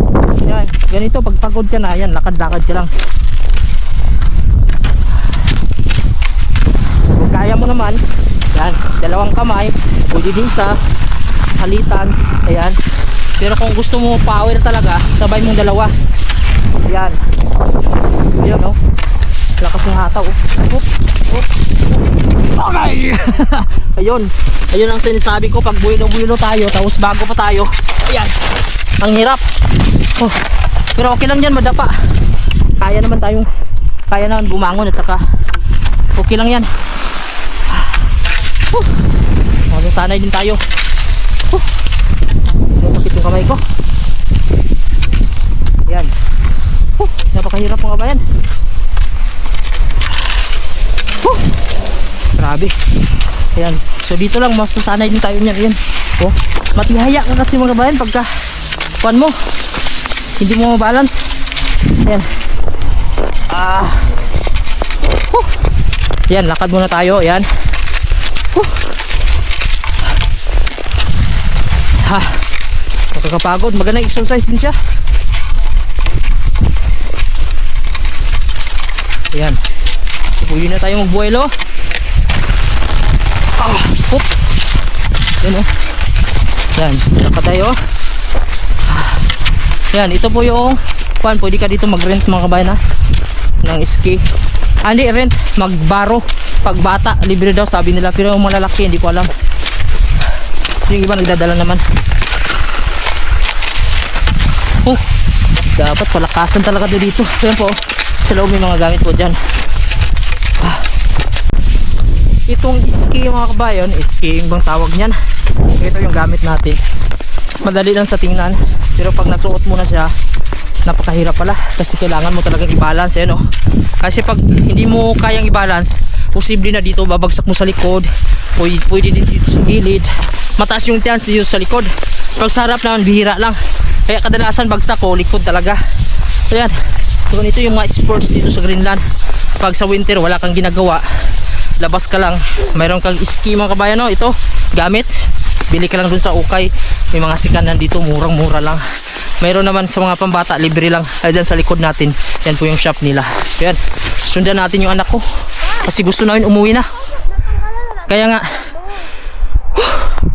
Yan. Ganito, pag pagod ka na, yan, lakad-lakad ka lang. Kung kaya mo naman, yan, dalawang kamay, pwede din sa halitan. Ayan. Pero kung gusto mo power talaga, sabay mong dalawa. Yan. Yan o. Lakas ng hataw. Oop, oop. Okay. Ayun. Ayun ang sinasabi ko pag buwilo-buwilo tayo, tapos bago pa tayo. Ayan. Ang hirap. Oh. Pero okay lang yan, madapa. Kaya naman bumangon at saka okay lang yan. Masasanay din tayo. Masakit yung kamay ko. Ayan. Napakahirap mga kabayan. Grabe. Ayan. So dito lang masasanay din tayo niyan. Ayan. Oh, matihaya ka kasi mga kabayan pagka kuan mo. Hindi mo mabalance. Ayan. Ayan, lakad muna tayo. Ayan. Nakakapagod. Magandang exercise din siya. Ayan. Pwede na tayo magbuelo. Hop. Yan o. Yan. Dapat tayo. Yan. Ito po yung kuan. Pwede ka dito mag-rent mga kabayan ha. Ng ski. Hindi rent. Magbaro. Pag bata. Libre daw sabi nila. Pero yung malalaki hindi ko alam. Yung iba nagdadala naman. Dapat palakasan talaga dito. Yan po. Sa loob may mga gamit po dyan. Itong ski mga kabayan, skiing bang tawag niyan. Ito yung gamit natin. Madali lang sa tingnan, pero pag nasuot mo na siya, napakahirap pala kasi kailangan mo talagang i-balance. Yan, oh. Kasi pag hindi mo kayang i-balance, posible na dito babagsak mo sa likod, pwede din dito sa gilid. Mataas yung chance dito sa likod. Pag sa harap naman, bihira lang. Kaya kadalasan bagsak ko, likod talaga. Ayan. So ito yung mga sports dito sa Greenland. Pag sa winter wala kang ginagawa, labas ka lang, mayroon kang ski mga kabayan, no? Ito, gamit, bili ka lang dun sa ukay. May mga sikanan dito, murang-mura lang. Mayroon naman sa mga pambata, libre lang. Ay, dyan sa likod natin, yan po yung shop nila. Yan, sundan natin yung anak ko kasi gusto namin umuwi na. Kaya nga,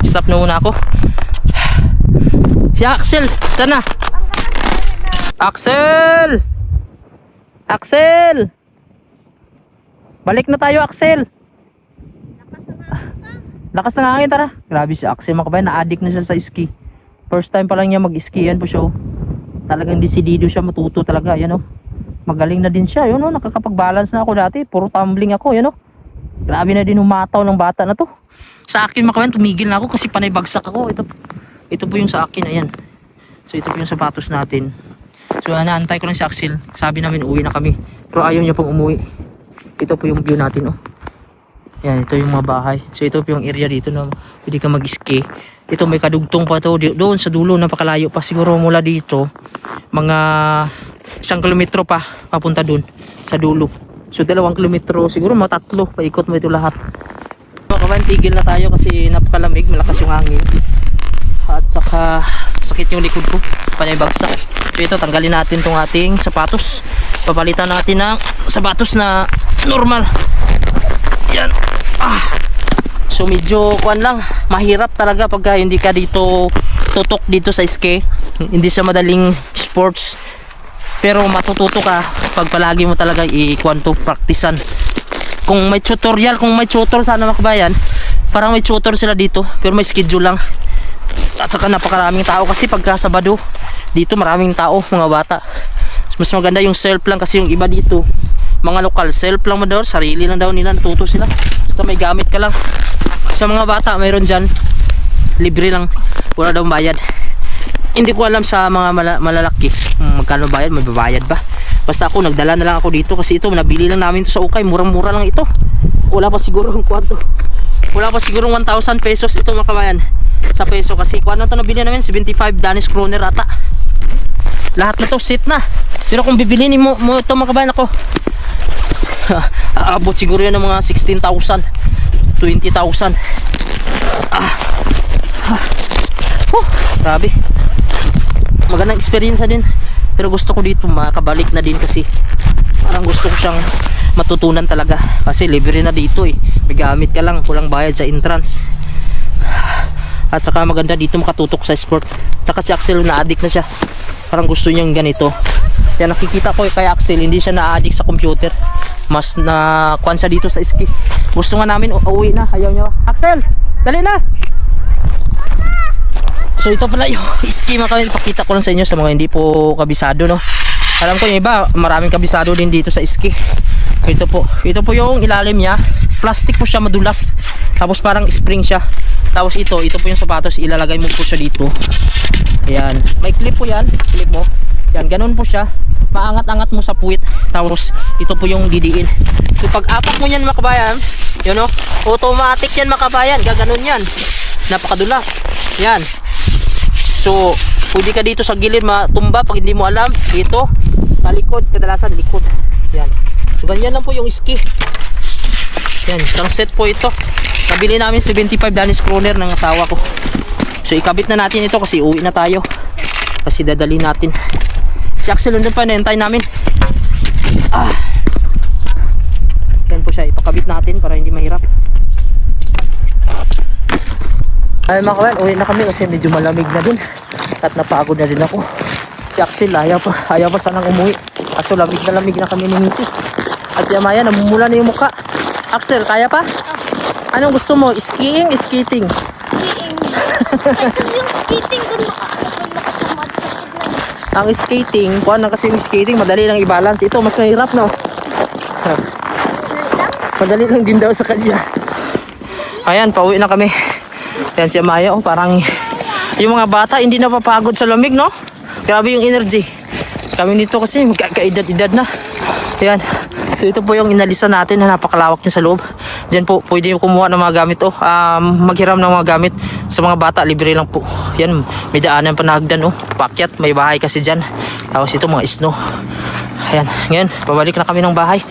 stop na muna ako. Si Axel, sana? Axel! Axel! Balik na tayo, Axel. Lakas ng hangin, tara. Grabe si Axel mga kabayan, na-addict na siya sa ski. First time pa lang niya mag-ski. Yan po siya. Talagang desidido siya matuto talaga. Yan o. Magaling na din siya. Yun o, nakakapag-balance na ako dati. Puro tumbling ako. Yan o. Grabe na din humataw ng bata na to. Sa akin mga kabayan, tumigil na ako kasi panay bagsak ako. Ito po yung sa akin. Ayan. So ito po yung sapatos natin. So naantay ko lang si Axel. Sabi namin uwi na kami. Pero ayaw niya pang umuwi. Ito po yung view natin, oh. Yan, ito yung mga bahay. So ito po yung area dito na pwede ka mag-ski. Ito may kadugtong pa to doon sa dulo, napakalayo pa siguro mula dito. Mga 1 kilometro pa papunta doon sa dulo. So 2 kilometro, siguro mga 3 paikot mo ito lahat. Mga kabayan, tigil na tayo kasi napakalamig, malakas yung hangin. At saka sakit yung likod ko, panay bagsak. So ito, tanggalin natin tong ating sapatos. Papalitan natin ng sapatos na normal. Yan. So medyo kuan lang, mahirap talaga pagka hindi ka dito tutok dito sa ski. Hindi siya madaling sports. Pero matututo ka pag palagi mo talaga i-kuan to, praktisan. Kung may tutorial, kung may tutor sana mga kabayan, parang may tutor sila dito, pero may schedule lang. At saka napakaraming tao kasi pagka Sabado, dito maraming tao, mga bata. Mas maganda yung self lang kasi yung iba dito, mga lokal, self lang mo daw, sarili lang daw nila, natuto sila. Basta may gamit ka lang. Sa mga bata, mayroon dyan, libre lang, wala daw bayad. Hindi ko alam sa mga malalaki, magkano bayad, may babayad ba? Basta ako, nagdala na lang ako dito kasi ito, nabili lang namin ito sa ukay, murang-mura lang ito. Wala pa siguro ang kwanto. Wala pa siguro 1,000 pesos ito mga kabayan. Sa peso kasi kung ano ito nabili namin, 75 Danish kroner ata. Lahat na to set na. Pero kung bibilhin mo ito mga kabayan, ako aabot siguro yan ng mga 16,000 20,000. Grabe, magandang experience din. Pero gusto ko dito makabalik na din kasi parang gusto ko siyang matutunan talaga. Kasi libre na dito eh, may gamit ka lang, kulang bayad sa entrance. At saka maganda dito makatutok sa sport. Saka si Axel na-addict na siya, parang gusto niyang ganito. Kaya nakikita ko kay Axel, hindi siya na-addict sa computer, mas na kuan siya dito sa ski. Gusto nga namin uuwi na, ayaw niya. Axel, dali na. So ito pala yung ski mga kabayan, ipakita ko lang sa inyo sa mga hindi po kabisado, no. Alam ko yung iba, maraming kabisado din dito sa ski. Ito po yung ilalim niya, plastic po siya, madulas. Tapos parang spring siya. Tapos ito po yung sapatos, ilalagay mo po siya dito. Ayan, may clip po yan, clip mo. Yan, ganun po siya. Maangat-angat mo sa puwit. Tapos ito po yung didiin. So pag apak mo yan mga kabayan, yun o, automatic yan mga kabayan, gaganon yan. Napakadulas. Yan. So pwede ka dito sa gilid matumba pag hindi mo alam. Dito, sa likod, kadalasan likod. Yan. So ganyan lang po yung ski. Yan, isang set po ito. Nabili namin 75 Danish kroner ng asawa ko. So ikabit na natin ito kasi uwi na tayo. Kasi dadali natin. Si Axel doon pa, nentay namin. Yan po siya, ipakabit natin para hindi mahirap. Ay mga kawan, uwi na kami kasi medyo malamig na din. At napagod na din ako. Si Axel ayaw pa sanang umuwi. Kaso lamig na kami ni Mrs. At si Amaya namumula na yung muka. Axel, kaya pa? Anong gusto mo? Skiing? Skating? Kasi yung skating doon makasumad sa kidnap. Ang skating, kuha na kasi yung skating, madali lang i-balance. Ito, mas mahirap, no? Madali lang din daw sa kanya. Ayan, pauwi na kami. Ayan si Amaya, oh, parang yung mga bata hindi napapagod sa lamig, no? Grabe yung energy. Kami dito kasi magkakaedad-edad na. Ayan. So ito po yung inalisan natin na napakalawak niya sa loob. Diyan po pwede kumuha ng mga gamit, oh. Maghiram ng mga gamit sa mga bata, libre lang po. Yan, may daanan pa na hagdan, oh. Pakyat, may bahay kasi diyan. Tapos ito mga snow. Ayan, ngayon babalik na kami ng bahay.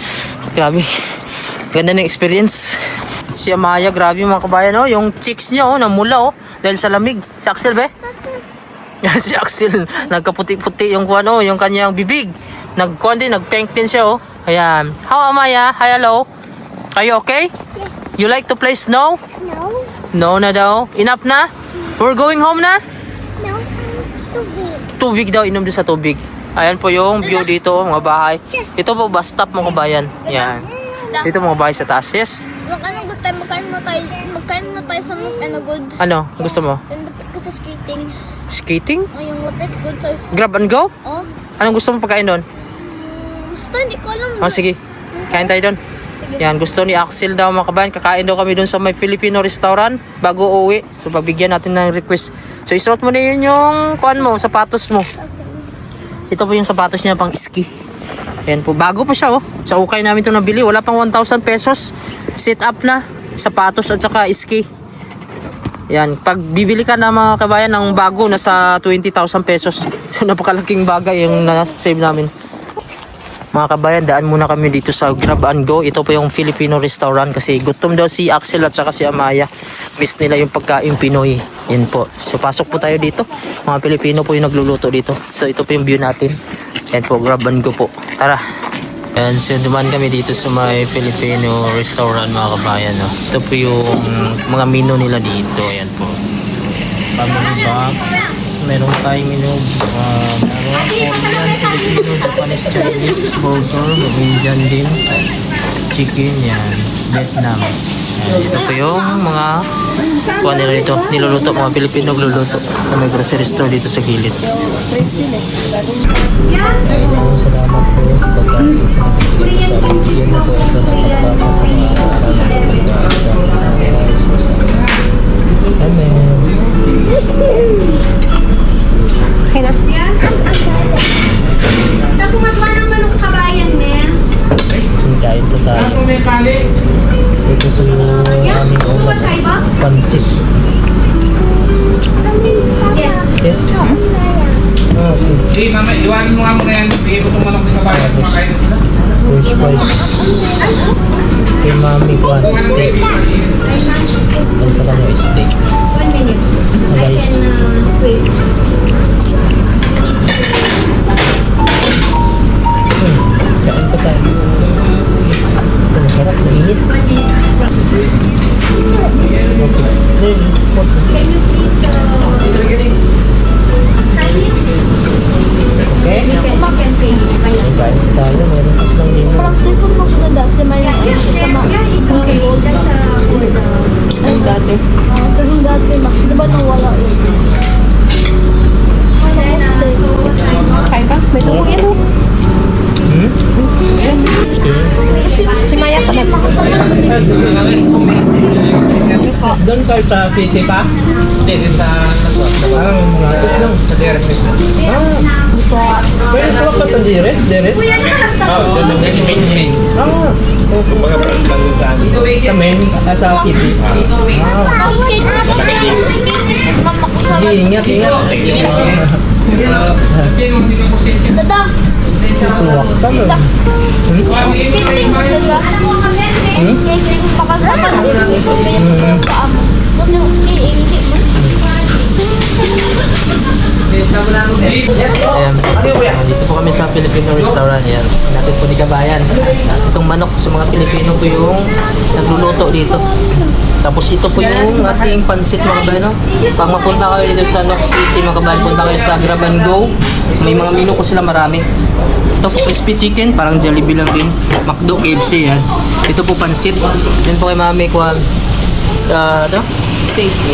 Grabe, ganda ng experience. Si Amaya, grabe mga kabayan, oh. Yung cheeks niya, oh, namula, oh, dahil sa lamig. Si Axel, be? Si Axel, nagkaputi-puti yung kuwan, oh, yung kanyang bibig. Nagkuwan din, nagpink din siya, oh. Ayan. How Amaya? Hi, hello. Are you okay? Yes. You like to play snow? No. No na daw. Enough na? We're going home na? No. Too big. Tubig daw, inom doon sa tubig. Ayan po yung view dito, mga bahay. Ito po, bus stop mga kabayan. Yan. Dito mga bahay sa taas. Yes? Anong good time? Magkain na tayo sa good. Ano? Gusto mo? Yung lapit ko sa skating. Skating? O yung lapit good sa skating. Grab and go? Oh. Anong gusto mo pagkain doon? Basta hindi ko alam. Oh, sige. Kain tayo doon. Yan, gusto ni Axel daw mga kabayan. Kakain daw kami doon sa may Filipino restaurant bago uwi. So, pagbigyan natin ng request. So, isuot mo na yun yung kuan mo, sapatos mo. Ito po yung sapatos niya pang ski. Ayan po, bago pa siya oh. Sa ukay namin ito nabili, wala pang 1,000 pesos. Set up na, sapatos at saka ski. Yan, pag bibili ka na mga kabayan ng bago, nasa 20,000 pesos. Napakalaking bagay yung na-save namin. Mga kabayan, daan muna kami dito sa Grab and Go. Ito po yung Filipino restaurant kasi gutom daw si Axel at saka si Amaya. Miss nila yung pagkain Pinoy. Yan po. So pasok po tayo dito. Mga Pilipino po yung nagluluto dito. So ito po yung view natin. Yan po, Grab and Go po. Tara. And so duman kami dito sa may Filipino restaurant mga kabayan. No? Ito po yung mga menu nila dito. Ayan po. Family box. Meron tayong menu. Meron Korean, Filipino, Japanese, Chinese, burger, Indian din. Chicken yan. Vietnam. Ayan, ito po yung mga kuha nila dito. Niluluto. Mga Pilipino nagluluto. Sa may grocery store dito sa gilid. Salamat po sa pagkain. Yan na po sa nagpapasa sa mga Okay na. Sa kumagawa ng manong kabayan, Mel. kain po tayo. Ito po yung aming ulam. Pansit. Yes. Yes? Ah, okay. Hey, mama, iwanin mo nga muna yan. Bigay ko itong manok sa bayan. Kumakain na sila. French fries. Kay mami ko ang steak. Ay sa kanya steak. 1 minute. Guys. Wait. Kain po tayo. Ito masarap, mainit. Okay. Then, Can you please sign it? okay. You can pay. Kain po tayo. Meron kasi lang din. Parang cellphone mo ko dati may sama. Ay, dati. Pero dati, di ba nawala yun? Kain ka? May tubo yan oh. Si Maya pa na. Doon tayo sa city pa? Hindi, sa sa DRS mismo. Pwede sa ka sa Deres? Deres? Oo, doon ang main. Ah, Kumbaga, branch lang dun sa amin. sa main, sa city. Ingat, ingat. Dada, Tuwak ka no? kiting, dada. Kiting, pakasama din. Kaya paamo. Tapos yung iingi mo. Ayan, dito po kami sa Filipino restaurant. Yan, natin po ni Kabayan. Itong manok sa mga Pilipino po yung nagluluto dito. Tapos ito po yung ating pansit mga kabayan. No? Pag mapunta kayo dito sa Noc City mga kabayan, punta kayo sa Grab and Go. May mga menu ko sila marami. Ito po crispy chicken, parang Jollibee lang din. McDo, KFC yan. Ito po pansit. Yan po kay mami ko.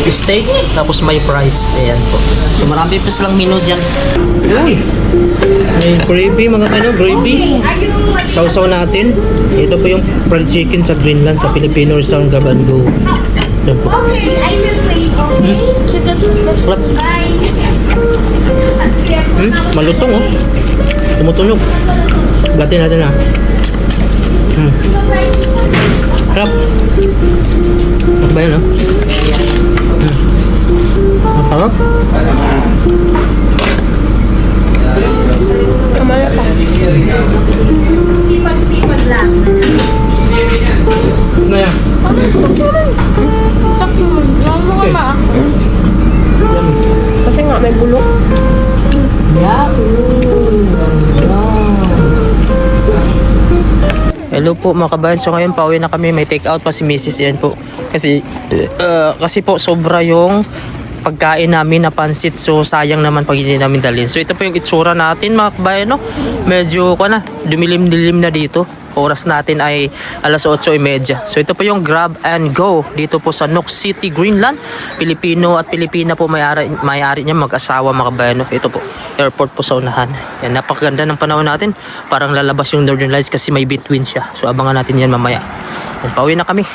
Steak, tapos may fries. Ayan po. So marami pa silang menu dyan. Uy! May gravy mga kanya, gravy. Sausaw natin. Ito po yung fried chicken sa Greenland sa Filipino restaurant Grab and Go. Ito po. Okay, I will pay. Okay. Sarap. Bye. Malutong oh. Tumutunog. Gatin natin ah. Sarap. Ano ba yan oh? Sarap. Kamaya pa. Sipag-sipag lang. Ano yan? Sakto mo. Yung mga maa. Kasi nga may bulok. Hello po mga kabayan. So ngayon pauwi na kami. May take out pa si Mrs. Yan po. Kasi po sobra yung pagkain namin na pansit. So sayang naman pag hindi namin dalhin. So ito po yung itsura natin mga kabayan. No? Medyo dumilim-dilim na dito. Oras natin ay alas 8:30. So ito po yung Grab and Go dito po sa Noc City, Greenland. Pilipino at Pilipina po may-ari niya, mag-asawa mga kabayan. Ito po, airport po sa unahan. Yan, napakaganda ng panahon natin. Parang lalabas yung Northern Lights kasi may between siya. So abangan natin yan mamaya. Pauwi na kami.